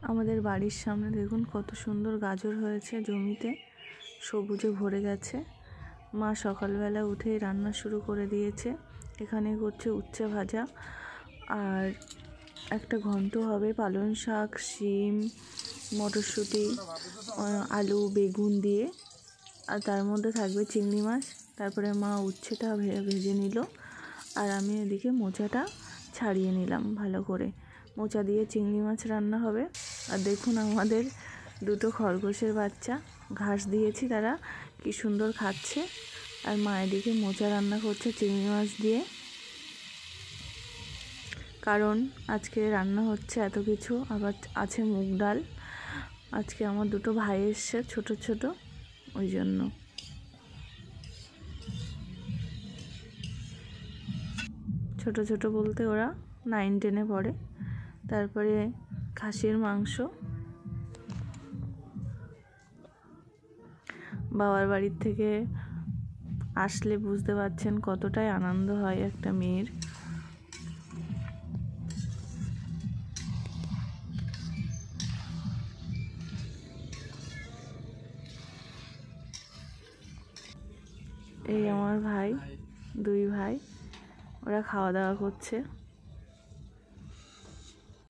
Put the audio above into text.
আমাদের বাড়ির সামনে দেখুন কত সুন্দর গাজর হয়েছে, জমিতে সবুজে ভরে গেছে। মা সকালবেলা উঠেই রান্না শুরু করে দিয়েছে। এখানে করছে উচ্ছে ভাজা আর একটা ঘন্ট হবে, পালং শাক, শিম, মটরশুঁটি, আলু, বেগুন দিয়ে, আর তার মধ্যে থাকবে চিংড়ি মাছ। তারপরে মা উচ্ছেটা ভেজে নিল আর আমি এদিকে মোচাটা ছাড়িয়ে নিলাম ভালো করে। মোচা দিয়ে চিংড়ি মাছ রান্না হবে। আর দেখুন আমাদের দুটো খরগোশের বাচ্চা, ঘাস দিয়েছি, তারা কি সুন্দর খাচ্ছে। আর মা এদিকে মোচা রান্না করছে চিংড়ি মাছ দিয়ে, কারণ আজকে রান্না হচ্ছে এত কিছু। আবার আছে মুগ ডাল। আজকে আমার দুটো ভাই এসছে ছোট ছোট, ওই জন্য। ছোট ছোট বলতে ওরা 9-10-এ পড়ে। তারপরে খাসির মাংস। বাবার বাড়ির থেকে আসলে বুঝতে পারছেন কতটাই আনন্দ হয় একটা মেয়ের। এই আমার ভাই, দুই ভাই, ওরা খাওয়া দাওয়া করছে।